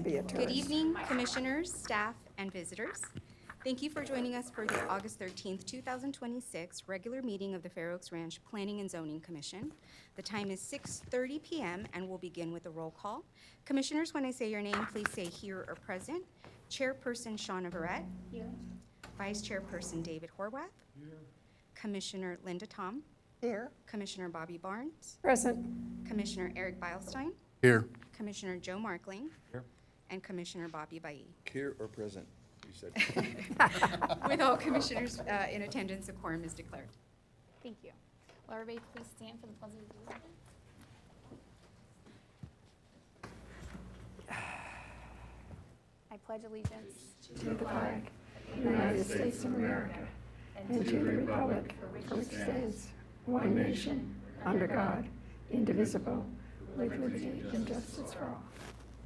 be a tourist. Good evening, commissioners, staff, and visitors. Thank you for joining us for the August 13th, 2026 regular meeting of the Fair Oaks Ranch Planning and Zoning Commission. The time is 6:30 p.m. and we'll begin with a roll call. Commissioners, when I say your name, please say here or present. Chairperson Shauna Verrett. Here. Vice Chairperson David Horwath. Here. Commissioner Linda Tom. Here. Commissioner Bobby Barnes. Present. Commissioner Eric Beilstein. Here. Commissioner Joe Markling. Here. And Commissioner Bobby Bailly. Here or present, you said. With all commissioners in attendance, a quorum is declared. Thank you. Will everybody please stand for the pledge of allegiance? I pledge allegiance To the flag of the United States of America and to the republic for which it stands, one nation, under God, indivisible, with liberty and justice for all.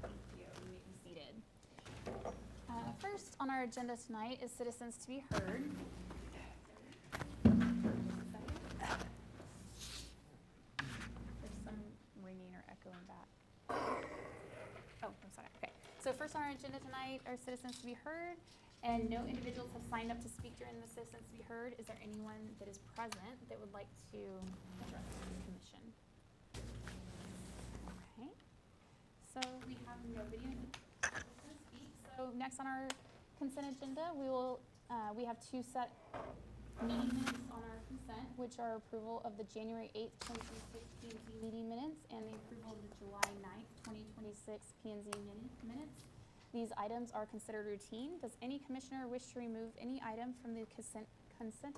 You may be seated. First on our agenda tonight is citizens to be heard. There's some ringing or echoing back. Oh, I'm sorry. Okay. So first on our agenda tonight are citizens to be heard, and no individuals have signed up to speak during the citizens to be heard. Is there anyone that is present that would like to address the commission? Okay. So we have nobody who to speak. So next on our consent agenda, we have two set meeting minutes on our consent, which are approval of the January 8th, 2026 P&Z meeting minutes and the approval of the July 9th, 2026 P&Z minutes. These items are considered routine. Does any commissioner wish to remove any item from the consent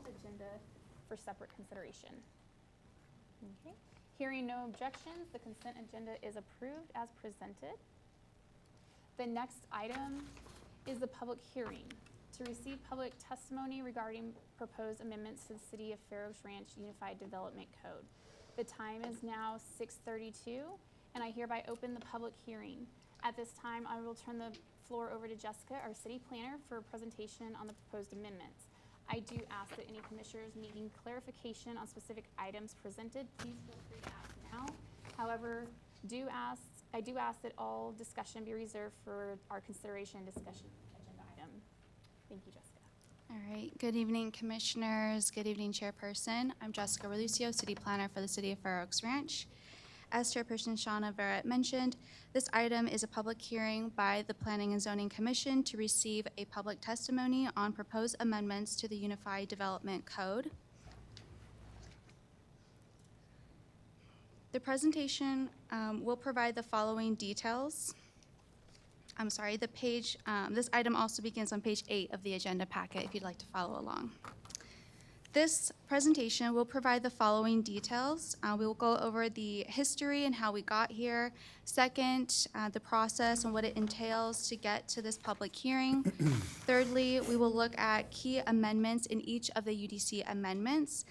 agenda for separate consideration? Okay. Hearing no objections, the consent agenda is approved as presented. The next item is the public hearing to receive public testimony regarding proposed amendments to the City of Fair Oaks Ranch Unified Development Code. The time is now 6:32, and I hereby open the public hearing. At this time, I will turn the floor over to Jessica, our city planner, for a presentation on the proposed amendments. I do ask that any commissioners needing clarification on specific items presented, please feel free to ask now. However, I do ask that all discussion be reserved for our consideration and discussion agenda item. Thank you, Jessica. All right. Good evening, commissioners. Good evening, chairperson. I'm Jessica Relucio, city planner for the City of Fair Oaks Ranch. As Chairperson Shauna Verrett mentioned, this item is a public hearing by the Planning and Zoning Commission to receive a public testimony on proposed amendments to the Unified Development Code. The presentation will provide the following details. I'm sorry, this item also begins on page 8 of the agenda packet if you'd like to follow along. This presentation will provide the following details. We will go over the history and how we got here. Second, the process and what it entails to get to this public hearing. Thirdly, we will look at key amendments in each of the UDC amendments.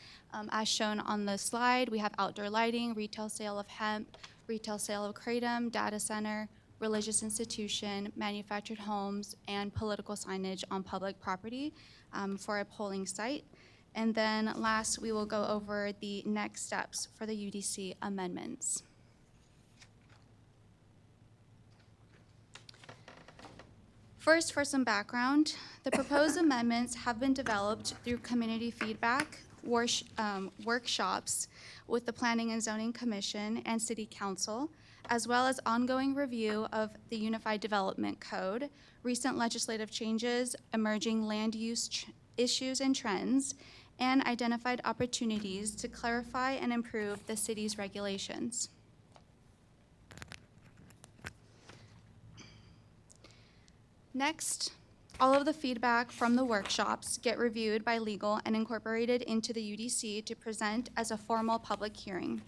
As shown on the slide, we have outdoor lighting, retail sale of hemp, retail sale of kratom, data center, religious institution, manufactured homes, and political signage on public property for a polling site. And then last, we will go over the next steps for the UDC amendments. First, for some background, the proposed amendments have been developed through community feedback, workshops with the Planning and Zoning Commission and City Council, as well as ongoing review of the Unified Development Code, recent legislative changes, emerging land use issues and trends, and identified opportunities to clarify and improve the city's regulations. Next, all of the feedback from the workshops get reviewed by legal and incorporated into the UDC to present as a formal public hearing.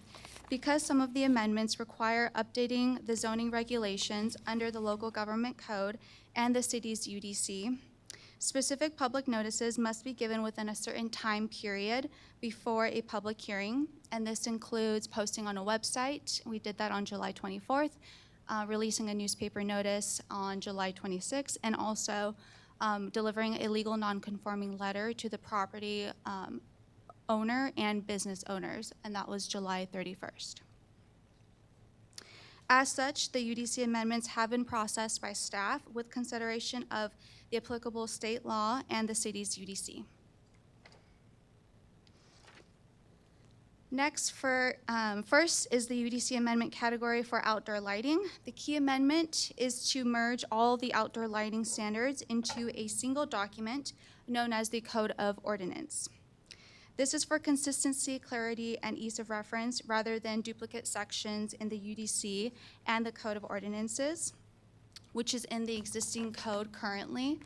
Because some of the amendments require updating the zoning regulations under the local government code and the city's UDC, specific public notices must be given within a certain time period before a public hearing, and this includes posting on a website. We did that on July 24th, releasing a newspaper notice on July 26th, and also delivering a legal non-conforming letter to the property owner and business owners, and that was July 31st. As such, the UDC amendments have been processed by staff with consideration of the applicable state law and the city's UDC. Next, first is the UDC amendment category for outdoor lighting. The key amendment is to merge all the outdoor lighting standards into a single document known as the Code of Ordinance. This is for consistency, clarity, and ease of reference rather than duplicate sections in the UDC and the Code of Ordinances, which is in the existing code currently.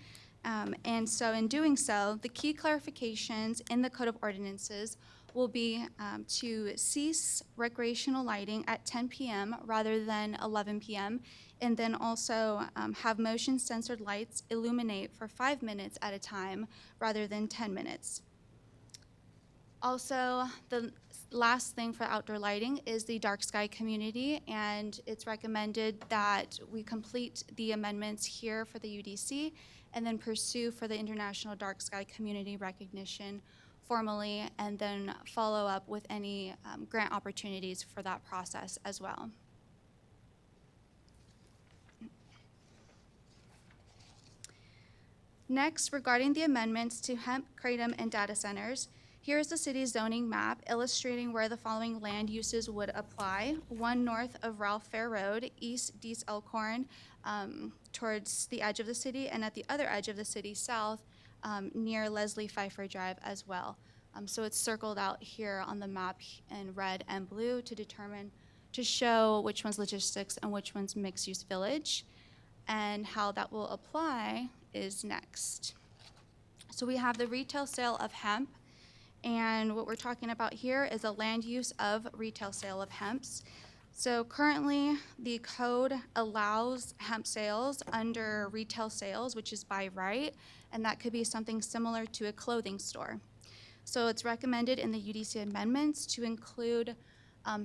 And so in doing so, the key clarifications in the Code of Ordinances will be to cease recreational lighting at 10 p.m. rather than 11 p.m., and then also have motion censored lights illuminate for 5 minutes at a time rather than 10 minutes. Also, the last thing for outdoor lighting is the dark sky community, and it's recommended that we complete the amendments here for the UDC and then pursue for the International Dark Sky Community recognition formally, and then follow up with any grant opportunities for that process as well. Next, regarding the amendments to hemp, kratom, and data centers, here is the city's zoning map illustrating where the following land uses would apply. One north of Ralph Fair Road, east Dees Elkhorn, towards the edge of the city, and at the other edge of the city, south, near Leslie Pfeiffer Drive as well. So it's circled out here on the map in red and blue to show which one's logistics and which one's mixed-use village. And how that will apply is next. So we have the retail sale of hemp, and what we're talking about here is a land use of retail sale of hemps. So currently, the code allows hemp sales under retail sales, which is by right, and that could be something similar to a clothing store. So it's recommended in the UDC amendments to include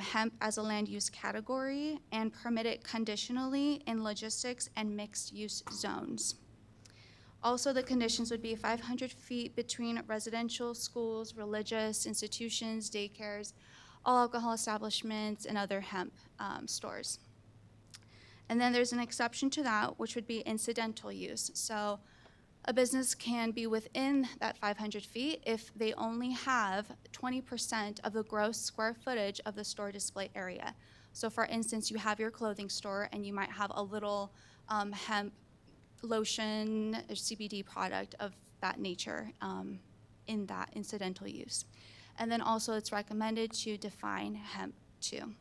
hemp as a land use category and permit it conditionally in logistics and mixed use zones. Also, the conditions would be 500 feet between residential, schools, religious institutions, daycares, all alcohol establishments, and other hemp stores. And then there's an exception to that, which would be incidental use. So a business can be within that 500 feet if they only have 20% of the gross square footage of the store display area. So for instance, you have your clothing store and you might have a little hemp lotion or CBD product of that nature in that incidental use. And then also it's recommended to define hemp too.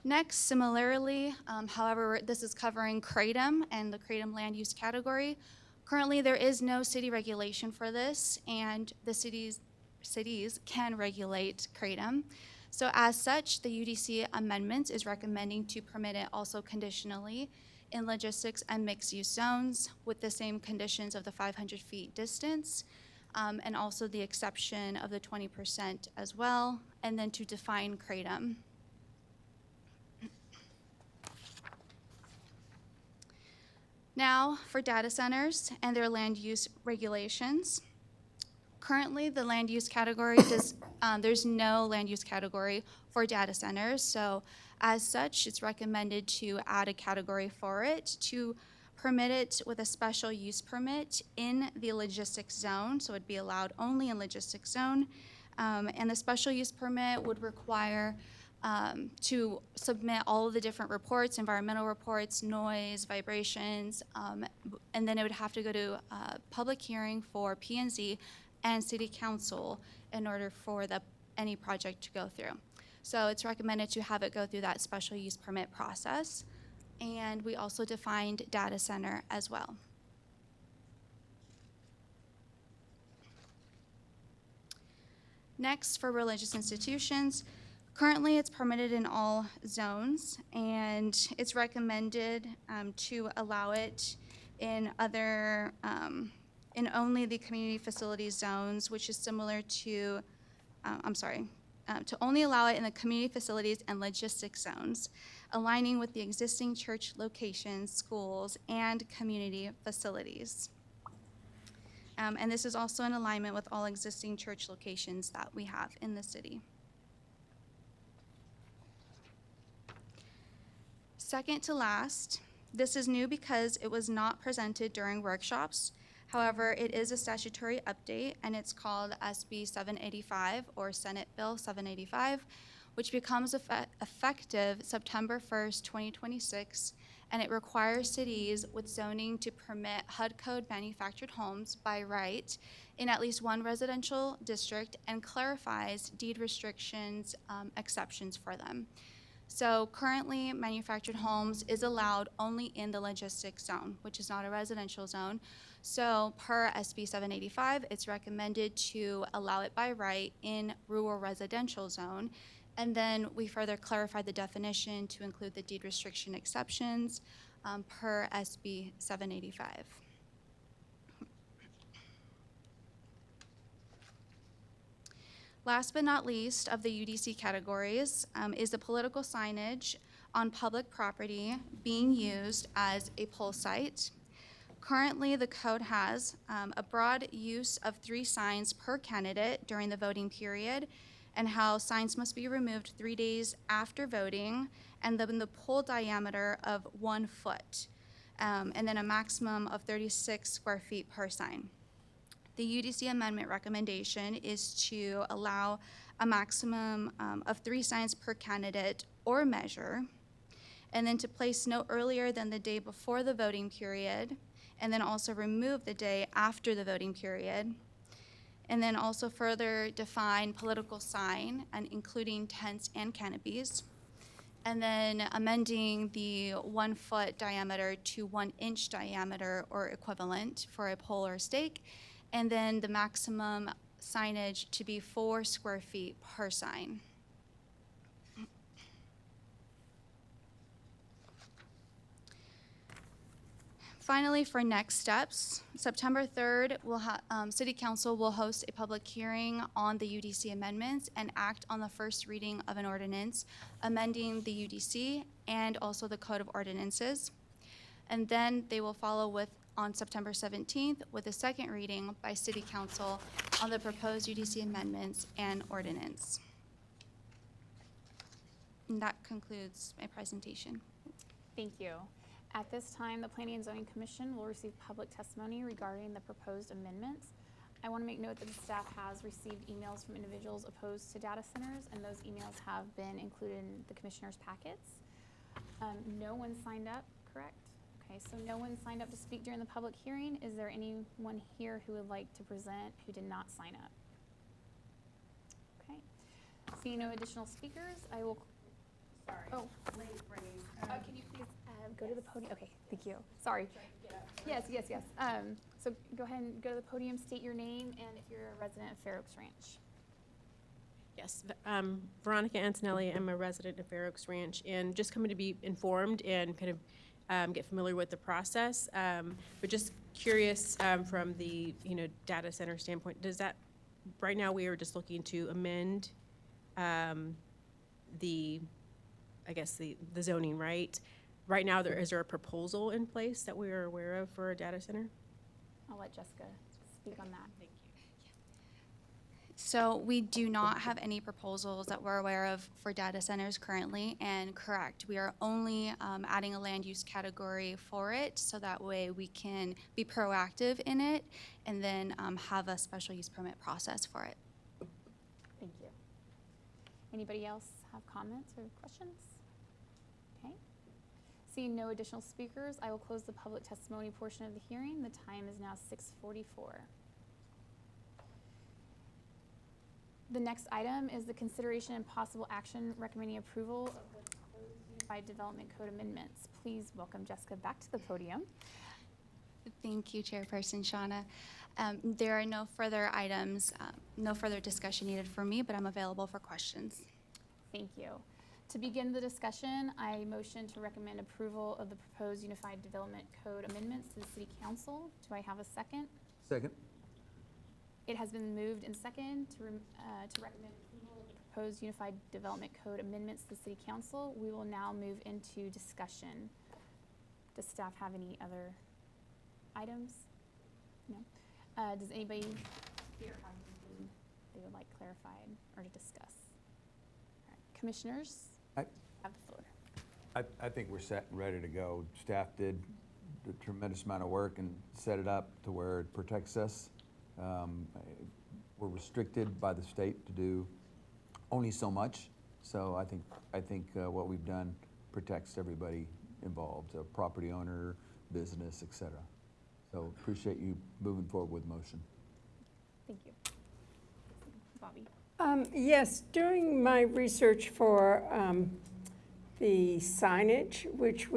Next, similarly, however, this is covering kratom and the kratom land use category. Currently, there is no city regulation for this, and the cities can regulate kratom. So as such, the UDC amendment is recommending to permit it also conditionally in logistics and mixed-use zones with the same conditions of the 500 feet distance, and also the exception of the 20% as well, and then to define kratom. Now, for data centers and their land use regulations. Currently, the land use category there's no land use category for data centers. So as such, it's recommended to add a category for it to permit it with a special use permit in the logistics zone. So it'd be allowed only in logistics zone. And the special use permit would require to submit all of the different reports, environmental reports, noise, vibrations, and then it would have to go to a public hearing for P&Z and City Council in order for any project to go through. So it's recommended to have it go through that special use permit process. And we also defined data center as well. Next, for religious institutions, currently it's permitted in all zones, and it's recommended to allow it in other, in only the community facilities zones, which is similar to, to only allow it in the community facilities and logistics zones, aligning with the existing church locations, schools, and community facilities. And this is also in alignment with all existing church locations that we have in the city. Second to last, this is new because it was not presented during workshops. However, it is a statutory update, and it's called SB 785, or Senate Bill 785, which becomes effective September 1st, 2026, and it requires cities with zoning to permit HUD code manufactured homes by right in at least one residential district and clarifies deed restrictions exceptions for them. So currently, manufactured homes is allowed only in the logistics zone, which is not a residential zone. So per SB 785, it's recommended to allow it by right in rural residential zone. And then we further clarified the definition to include the deed restriction exceptions per SB 785. Last but not least of the UDC categories is the political signage on public property being used as a poll site. Currently, the code has a broad use of 3 signs per candidate during the voting period, and how signs must be removed 3 days after voting, and then the pole diameter of 1 foot, and then a maximum of 36 square feet per sign. The UDC amendment recommendation is to allow a maximum of 3 signs per candidate or measure, and then to place no earlier than the day before the voting period, and then also remove the day after the voting period, and then also further define political sign, and including tents and canopies, and then amending the 1 foot diameter to 1 inch diameter or equivalent for a pole or stake, and then the maximum signage to be 4 square feet per sign. Finally, for next steps, September 3rd, City Council will host a public hearing on the UDC amendments and act on the first reading of an ordinance amending the UDC and also the Code of Ordinances. And then they will follow on September 17th with a second reading by City Council on the proposed UDC amendments and ordinance. And that concludes my presentation. Thank you. At this time, the Planning and Zoning Commission will receive public testimony regarding the proposed amendments. I want to make note that the staff has received emails from individuals opposed to data centers, and those emails have been included in the commissioners' packets. No one signed up, correct? Okay, so no one signed up to speak during the public hearing. Is there anyone here who would like to present who did not sign up? Okay. Seeing no additional speakers, I will. Sorry. Oh, can you please go to the podium? Okay, thank you. Sorry. Yes. So go ahead and go to the podium, state your name, and if you're a resident of Fair Oaks Ranch. Yes, Veronica Antonelli. I'm a resident of Fair Oaks Ranch, and just coming to be informed and kind of get familiar with the process. But just curious from the data center standpoint, does that right now we are just looking to amend the zoning, right? Right now, is there a proposal in place that we are aware of for a data center? I'll let Jessica speak on that. Thank you. So we do not have any proposals that we're aware of for data centers currently, and correct, we are only adding a land use category for it, so that way we can be proactive in it and then have a special use permit process for it. Thank you. Anybody else have comments or questions? Okay. Seeing no additional speakers, I will close the public testimony portion of the hearing. The time is now 6:44. The next item is the consideration and possible action recommending approval of the proposed Unified Development Code amendments. Please welcome Jessica back to the podium. Thank you, Chairperson Shauna. There are no further items, no further discussion needed for me, but I'm available for questions. Thank you. To begin the discussion, I motion to recommend approval of the proposed Unified Development Code amendments to the City Council. Do I have a second? Second. It has been moved and second to recommend approval of the proposed Unified Development Code amendments to the City Council. We will now move into discussion. Does staff have any other items? No. Does anybody here have anything they would like clarified or to discuss? All right. Commissioners, I- have the floor. I think we're set and ready to go. Staff did a tremendous amount of work and set it up to where it protects us. We're restricted by the state to do only so much. So I think what we've done protects everybody involved, a property owner, business, et cetera. So appreciate you moving forward with motion. Thank you. Bobby? Yes, doing my research for the signage, which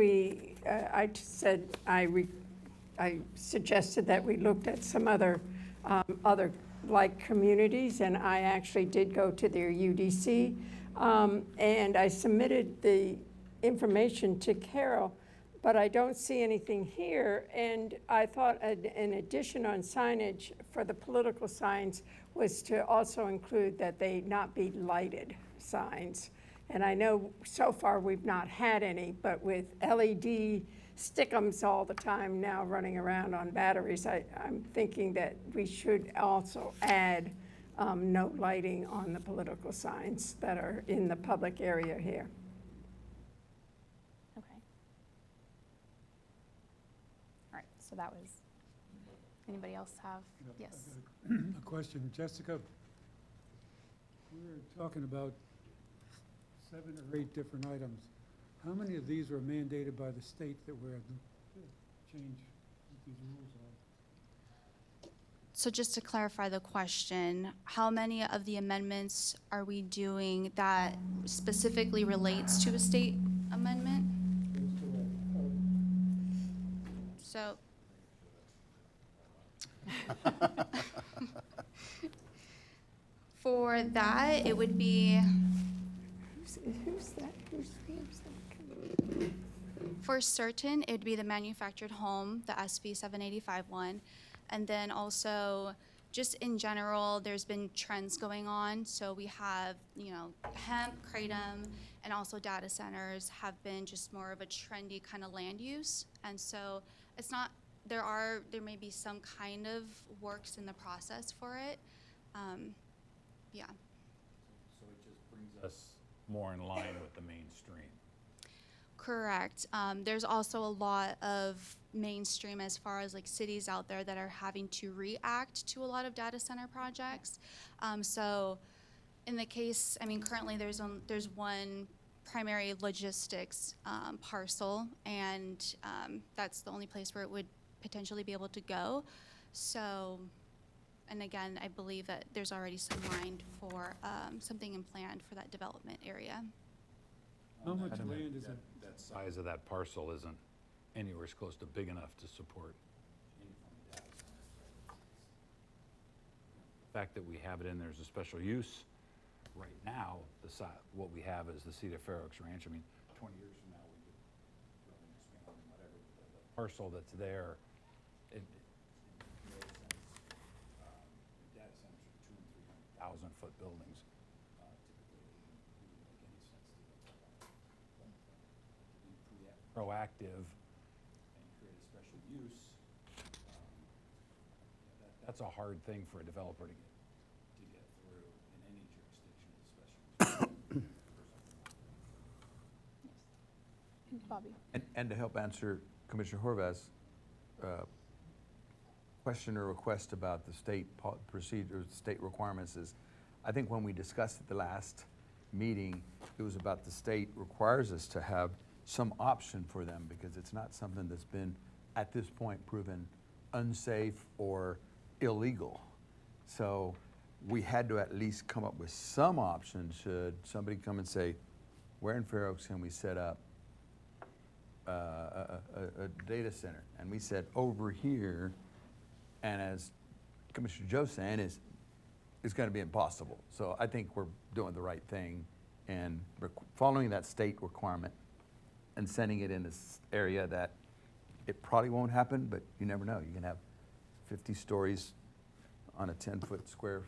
I suggested that we looked at some other like communities, and I actually did go to their UDC, and I submitted the information to Carol, but I don't see anything here. And I thought an addition on signage for the political signs was to also include that they not be lighted signs. And I know so far we've not had any, but with LED stickums all the time now running around on batteries, I'm thinking that we should also add no lighting on the political signs that are in the public area here. Okay. All right, so that was, anybody else have? Yes. A question, Jessica. We were talking about 7 or 8 different items. How many of these were mandated by the state that we're to change what these rules are? So just to clarify the question, how many of the amendments are we doing that specifically relates to a state amendment? So. For that, it would be, Who's that? Who's that? for certain, it would be the manufactured home, the SB 785 one. And then also, just in general, there's been trends going on. So we have, hemp, kratom, and also data centers have been just more of a trendy kind of land use. And so it's not, there may be some kind of works in the process for it. Yeah. So it just brings us more in line with the mainstream. Correct. There's also a lot of mainstream as far as like cities out there that are having to react to a lot of data center projects. So in the case, currently there's one primary logistics parcel, and that's the only place where it would potentially be able to go. So, and again, I believe that there's already some mind for something in plan for that development area. How much land is it? That size of that parcel isn't anywhere close to big enough to support anything data center. The fact that we have it in there as a special use, right now, what we have is the Cedar Fair Oaks Ranch. 20 years from now, we could grow and expand and whatever. But the parcel that's there, it makes sense. Data centers are 200,000 and 300,000 foot buildings. Typically, it wouldn't make any sense to be proactive and create a special use. That's a hard thing for a developer to get through in any jurisdiction, especially. Bobby? And to help answer Commissioner Horvath's question or request about the state procedure, state requirements is, I think when we discussed at the last meeting, it was about the state requires us to have some option for them because it's not something that's been, at this point, proven unsafe or illegal. So we had to at least come up with some option should somebody come and say, where in Fair Oaks can we set up a data center? And we said, over here, and as Commissioner Joe's saying, it's going to be impossible. So I think we're doing the right thing and following that state requirement and sending it in this area that it probably won't happen, but you never know. You can have 50 stories on a 10 square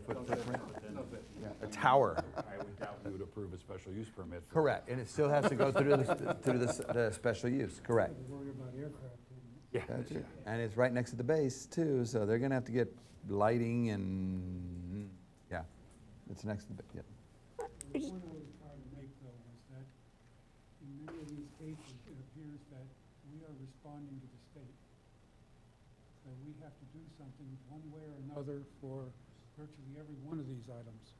foot footprint. Yeah, a tower. I would doubt we would approve a special use permit. Correct, and it still has to go through the special use, correct. Worry about aircraft. Yeah. That's it. And it's right next to the base too, so they're gonna have to get lighting and, yeah, it's next to the, yeah. The point I was trying to make though was that in cases, it appears that we are responding to the state. So we have to do something one way or another for virtually every one of these items.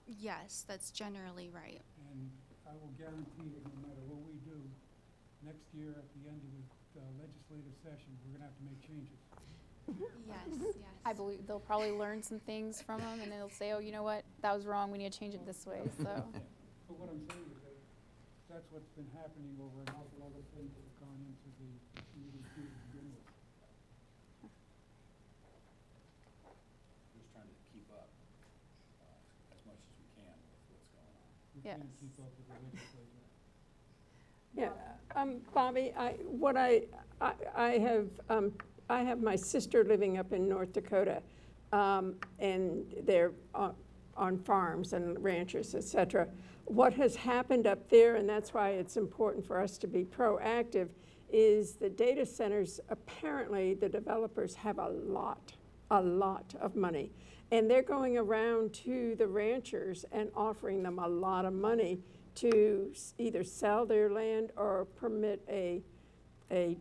Yes, that's generally right. And I will guarantee that no matter what we do, next year at the end of the legislative session, we're gonna have to make changes. Yes, yes. I believe they'll probably learn some things from them, and then they'll say, oh, you know what, that was wrong, we need to change it this way, so. But what I'm saying is that that's what's been happening over an awful lot of things that have gone into the EDC to begin with. Just trying to keep up as much as we can with what's going on. We can't Yes. keep up with the legislature. Yeah, Bobby, I have my sister living up in North Dakota, and they're on farms and ranches, et cetera. What has happened up there, and that's why it's important for us to be proactive, is the data centers, apparently the developers have a lot of money. And they're going around to the ranchers and offering them a lot of money to either sell their land or permit a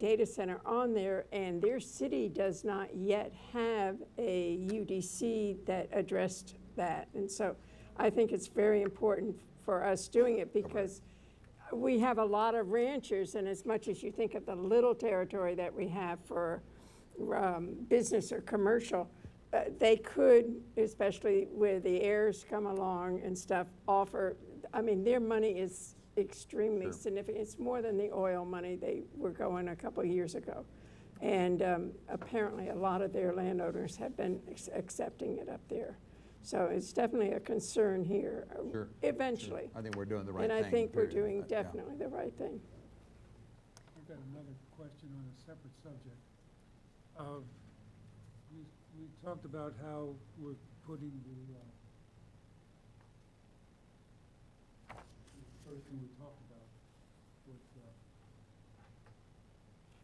data center on there, and their city does not yet have a UDC that addressed that. And so I think it's very important for us doing it, because we have a lot of ranchers, and as much as you think of the little territory that we have for business or commercial, they could, especially where the heirs come along and stuff, offer, I mean, their money is extremely significant. It's more than the oil money they were going a couple of years ago. And apparently a lot of their landowners have been accepting it up there. So it's definitely a concern here, Sure, eventually. I think we're doing the right thing. And I think we're period. doing Yeah. definitely the right thing. I've got another question on a separate subject. We talked about how we're putting the first thing we talked about was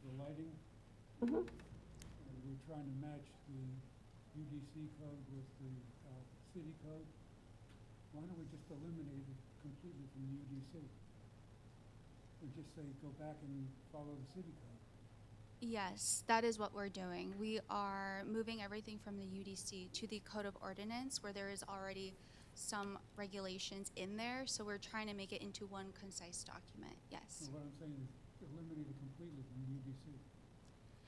the lighting. Mhm. And we're trying to match the UDC code with the city code. Why don't we just eliminate it completely from the UDC? Or just say, go back and follow the city code? Yes, that is what we're doing. We are moving everything from the UDC to the Code of Ordinance, where there is already some regulations in there, so we're trying to make it into one concise document, yes. So what I'm saying is eliminate it completely from the UDC.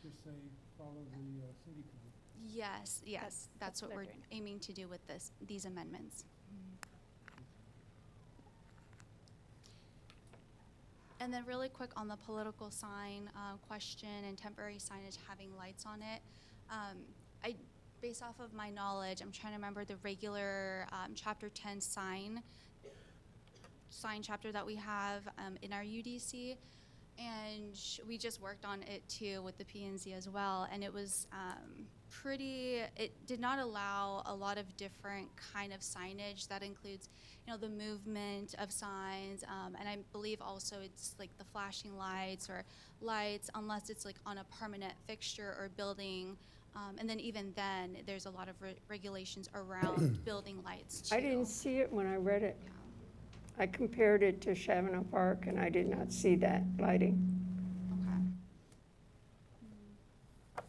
Just say, follow the city code. Yes, yes, that's what they're we're doing. aiming to do with these amendments. And then really quick on the political sign question and temporary signage having lights on it. Based off of my knowledge, I'm trying to remember the regular Chapter 10 sign chapter that we have in our UDC. And we just worked on it too with the P&Z as well. And it was it did not allow a lot of different kind of signage. That includes, the movement of signs. And I believe also it's like the flashing lights or lights, unless it's like on a permanent fixture or building. And then even then, there's a lot of regulations around building lights too. I didn't see it when I read it. Yeah. I compared it to Chavano Park, and I did not see that lighting. Okay. I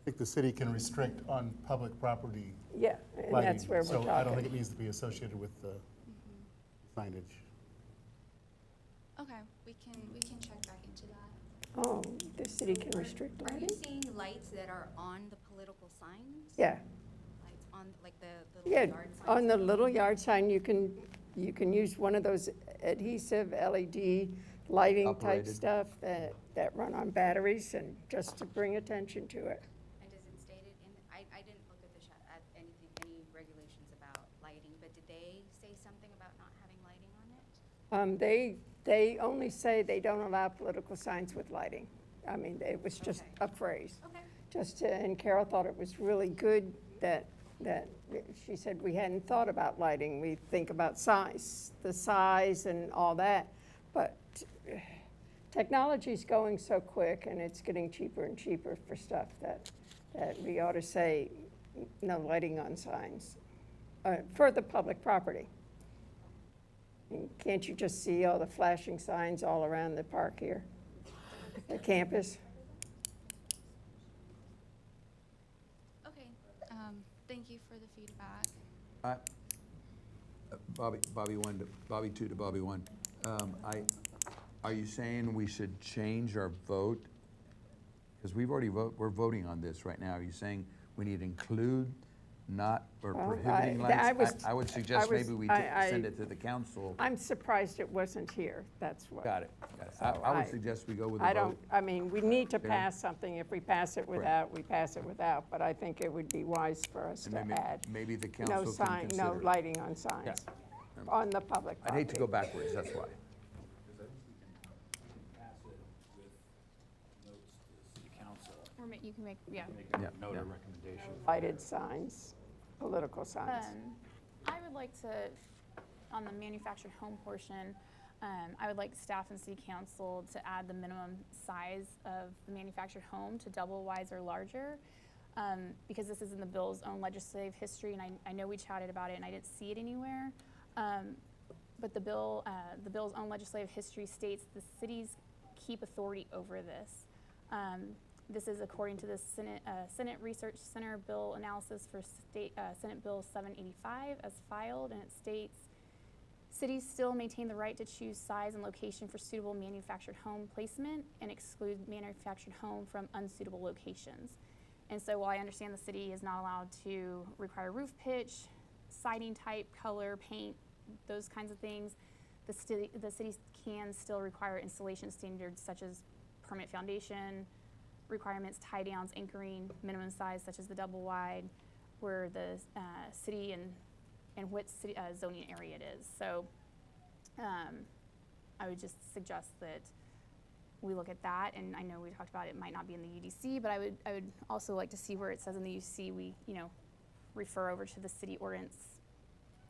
think the city can restrict on public property Yeah, and lighting. that's where we're So I don't think it talking. needs to be associated with the signage. Okay, we can check back into that. Oh, the city can restrict Are you lighting? seeing lights that are on the political signs? Yeah, Lights on, like the little yeah, yard signs? on the little yard sign, you can use one of those adhesive LED lighting type Operated. stuff that run on batteries, and just to bring attention to it. And does it state it in, I didn't look at at any regulations about lighting, but did they say something about not having lighting on it? They only say they don't allow political signs with lighting. I mean, it was just Okay. a phrase. Okay. And Carol thought it was really good that she said we hadn't thought about lighting. We think about the size and all that. But technology's going so quick, and it's getting cheaper and cheaper for stuff that we ought to say no lighting on signs for the public property. And can't you just see all the flashing signs all around the park here? The campus? Okay, thank you for the feedback. Bobby two to Bobby one. Are you saying we should change our vote? Because we're voting on this right now. Are you saying we need to include not, or Well, prohibiting I lights? was- I would suggest I was- maybe we I- send it to the council. I'm surprised it wasn't here, that's what. Got it. So I would I- suggest we go with the I vote. don't, I mean, we need to Okay. pass something. If we pass it without, we pass it without. But I think it would be wise for us And to add maybe the no council can sign, consider no it. lighting on signs on the public I'd hate to go property. backwards, that's why. Pass it with notes to the city council, Or you can make, yeah. Yeah, note yeah. or recommendation. Lighted signs, political signs. I would like to, on the manufactured home portion, I would like staff and city council to add the minimum size of the manufactured home to double wise or larger. Because this is in the bill's own legislative history, and I know we chatted about it and I didn't see it anywhere. But the bill's own legislative history states the cities keep authority over this. This is according to the Senate Research Center bill analysis for Senate Bill 785 as filed, and it states, cities still maintain the right to choose size and location for suitable manufactured home placement and exclude manufactured home from unsuitable locations. And so while I understand the city is not allowed to require roof pitch, siding type, color, paint, those kinds of things, the city can still require installation standards such as permanent foundation, requirements, tie downs, anchoring, minimum size such as the double wide, where the city and what city, zoning area it is. So I would just suggest that we look at that, and I know we talked about it might not be in the UDC, but I would also like to see where it says in the UDC we refer over to the city ordinance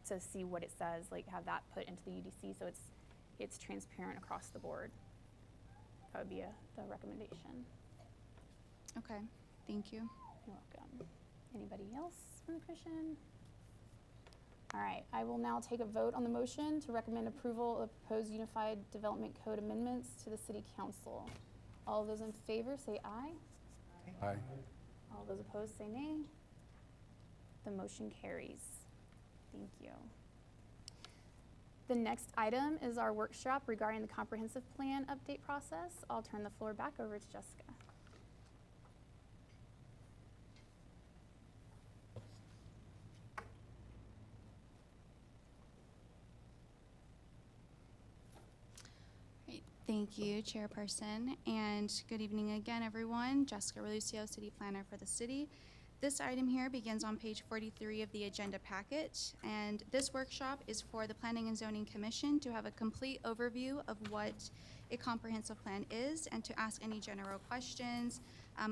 to see what it says, like have that put into the UDC so it's transparent across the board. That would be the recommendation. Okay, thank you. You're welcome. Anybody else from the commission? All right, I will now take a vote on the motion to recommend approval of proposed Unified Development Code amendments to the City Council. All those in favor say aye. Aye. All those opposed say nay. The motion carries. Thank you. The next item is our workshop regarding the comprehensive plan update process. I'll turn the floor back over to Jessica. Great. Thank you, Chairperson, and good evening again, everyone. Jessica Relucio, City Planner for the city. This item here begins on page 43 of the agenda packet, and this workshop is for the Planning and Zoning Commission to have a complete overview of what a comprehensive plan is and to ask any general questions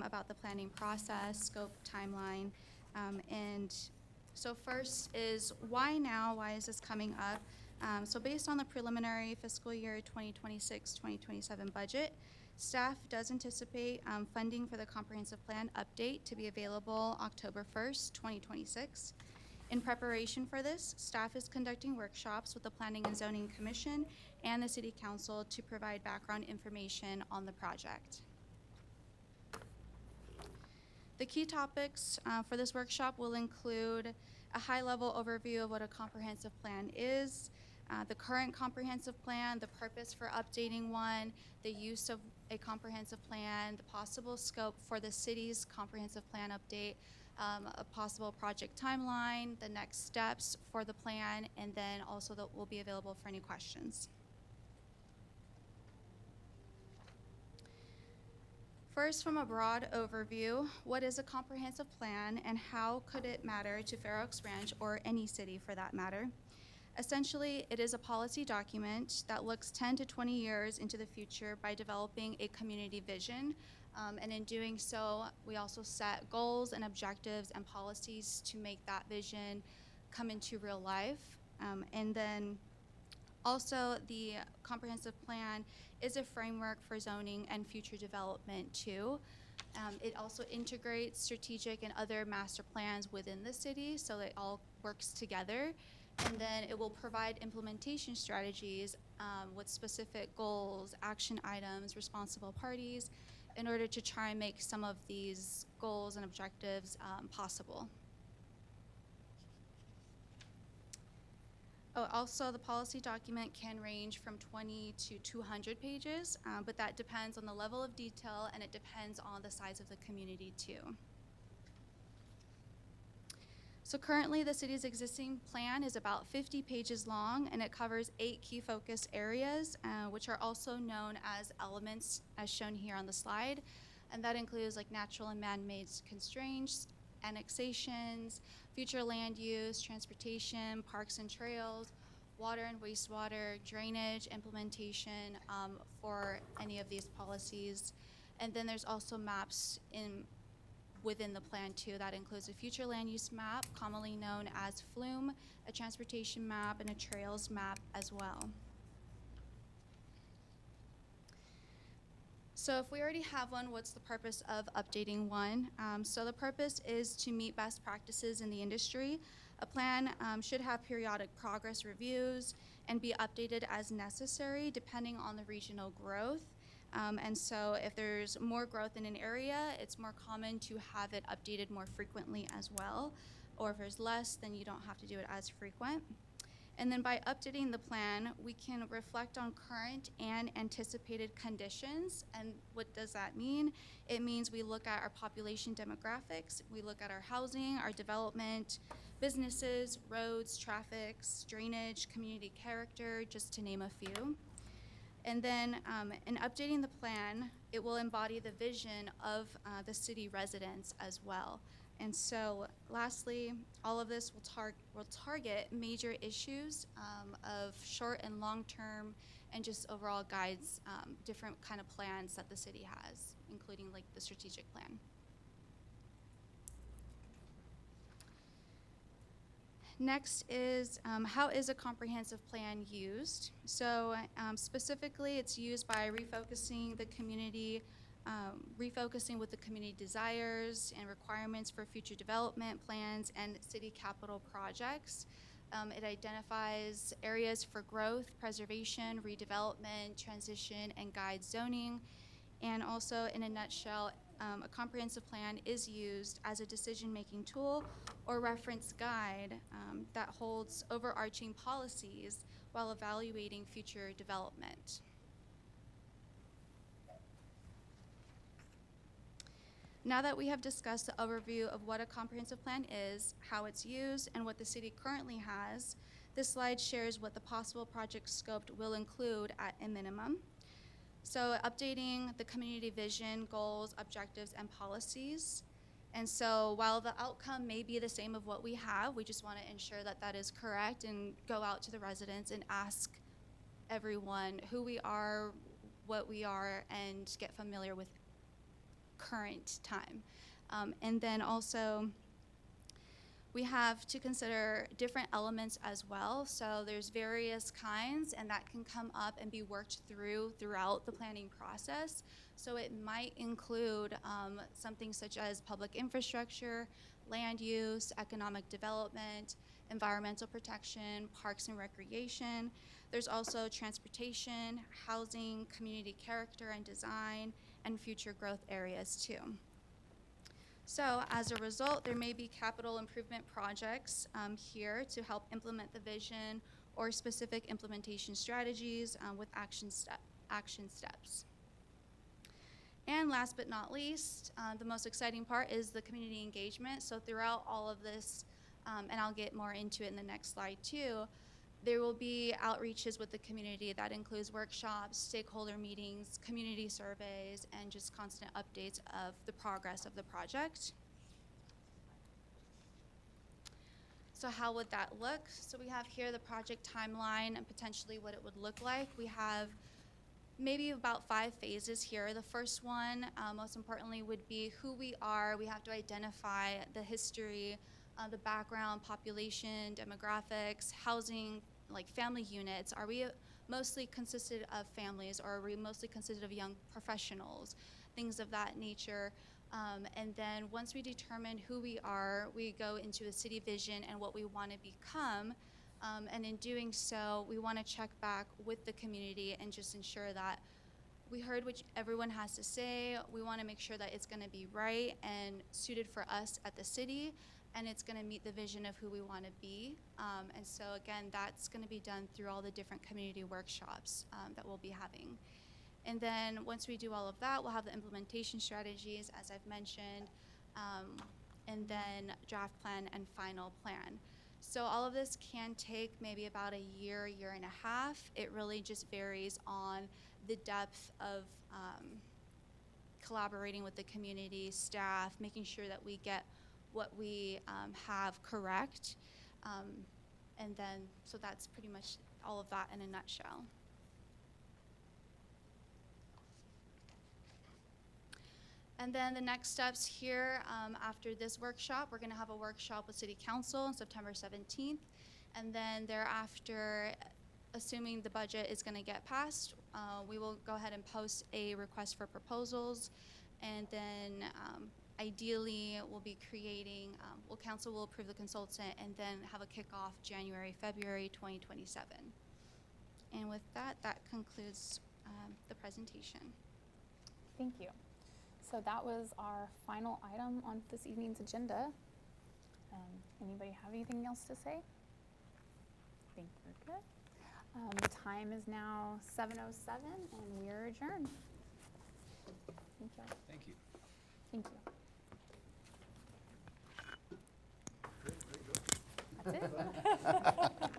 about the planning process, scope, timeline. And so first is why now? Why is this coming up? So based on the preliminary fiscal year 2026-2027 budget, staff does anticipate funding for the comprehensive plan update to be available October 1st, 2026. In preparation for this, staff is conducting workshops with the Planning and Zoning Commission and the City Council to provide background information on the project. The key topics for this workshop will include a high-level overview of what a comprehensive plan is, the current comprehensive plan, the purpose for updating one, the use of a comprehensive plan, the possible scope for the city's comprehensive plan update, a possible project timeline, the next steps for the plan, and then also that will be available for any questions. First, from a broad overview, what is a comprehensive plan and how could it matter to Fair Oaks Ranch or any city for that matter? Essentially, it is a policy document that looks 10 to 20 years into the future by developing a community vision. And in doing so, we also set goals and objectives and policies to make that vision come into real life. And then also, the comprehensive plan is a framework for zoning and future development too. It also integrates strategic and other master plans within the city so that it all works together. And then it will provide implementation strategies with specific goals, action items, responsible parties, in order to try and make some of these goals and objectives possible. Oh, also, the policy document can range from 20 to 200 pages, but that depends on the level of detail, and it depends on the size of the community too. So currently, the city's existing plan is about 50 pages long, and it covers 8 key focus areas, which are also known as elements, as shown here on the slide. And that includes like natural and man-made constraints, annexations, future land use, transportation, parks and trails, water and wastewater, drainage, implementation for any of these policies. And then there's also maps within the plan too. That includes a future land use map, commonly known as FLUME, a transportation map, and a trails map as well. So if we already have one, what's the purpose of updating one? So the purpose is to meet best practices in the industry. A plan should have periodic progress reviews and be updated as necessary depending on the regional growth. And so if there's more growth in an area, it's more common to have it updated more frequently as well. Or if there's less, then you don't have to do it as frequent. And then by updating the plan, we can reflect on current and anticipated conditions. And what does that mean? It means we look at our population demographics, we look at our housing, our development, businesses, roads, traffic, drainage, community character, just to name a few. And then in updating the plan, it will embody the vision of the city residents as well. And so lastly, all of this will target major issues of short and long-term and just overall guides different kind of plans that the city has, including like the strategic plan. Next is how is a comprehensive plan used? So specifically, it's used by refocusing the community, refocusing with the community desires and requirements for future development plans and city capital projects. It identifies areas for growth, preservation, redevelopment, transition, and guides zoning. And also, in a nutshell, a comprehensive plan is used as a decision-making tool or reference guide that holds overarching policies while evaluating future development. Now that we have discussed the overview of what a comprehensive plan is, how it's used, and what the city currently has, this slide shares what the possible project scope will include at a minimum. So updating the community vision, goals, objectives, and policies. And so while the outcome may be the same of what we have, we just want to ensure that that is correct and go out to the residents and ask everyone who we are, what we are, and get familiar with current time. And then also, we have to consider different elements as well. So there's various kinds, and that can come up and be worked throughout the planning process. So it might include something such as public infrastructure, land use, economic development, environmental protection, parks and recreation. There's also transportation, housing, community character and design, and future growth areas too. So as a result, there may be capital improvement projects here to help implement the vision or specific implementation strategies with action steps. And last but not least, the most exciting part is the community engagement. So throughout all of this, and I'll get more into it in the next slide too, there will be outreaches with the community that includes workshops, stakeholder meetings, community surveys, and just constant updates of the progress of the project. So how would that look? So we have here the project timeline and potentially what it would look like. We have maybe about 5 phases here. The first one, most importantly, would be who we are. We have to identify the history, the background, population, demographics, housing, like family units. Are we mostly consisted of families, or are we mostly consisted of young professionals, things of that nature? And then once we determine who we are, we go into a city vision and what we want to become. And in doing so, we want to check back with the community and just ensure that we heard what everyone has to say. We want to make sure that it's going to be right and suited for us at the city, and it's going to meet the vision of who we want to be. And so again, that's going to be done through all the different community workshops that we'll be having. And then once we do all of that, we'll have the implementation strategies, as I've mentioned, and then draft plan and final plan. So all of this can take maybe about a year, year and a half. It really just varies on the depth of collaborating with the community, staff, making sure that we get what we have correct. And then, so that's pretty much all of that in a nutshell. And then the next steps here, after this workshop, we're gonna have a workshop with City Council on September 17th. And then thereafter, assuming the budget is gonna get passed, we will go ahead and post a request for proposals. And then ideally, we'll be creating, council will approve the consultant and then have a kickoff January, February 2027. And with that, that concludes the presentation. Thank you. So that was our final item on this evening's agenda. Anybody have anything else to say? I think we're good. The time is now 7:07 and we are adjourned. Thank you. Thank you. Thank you. That's it.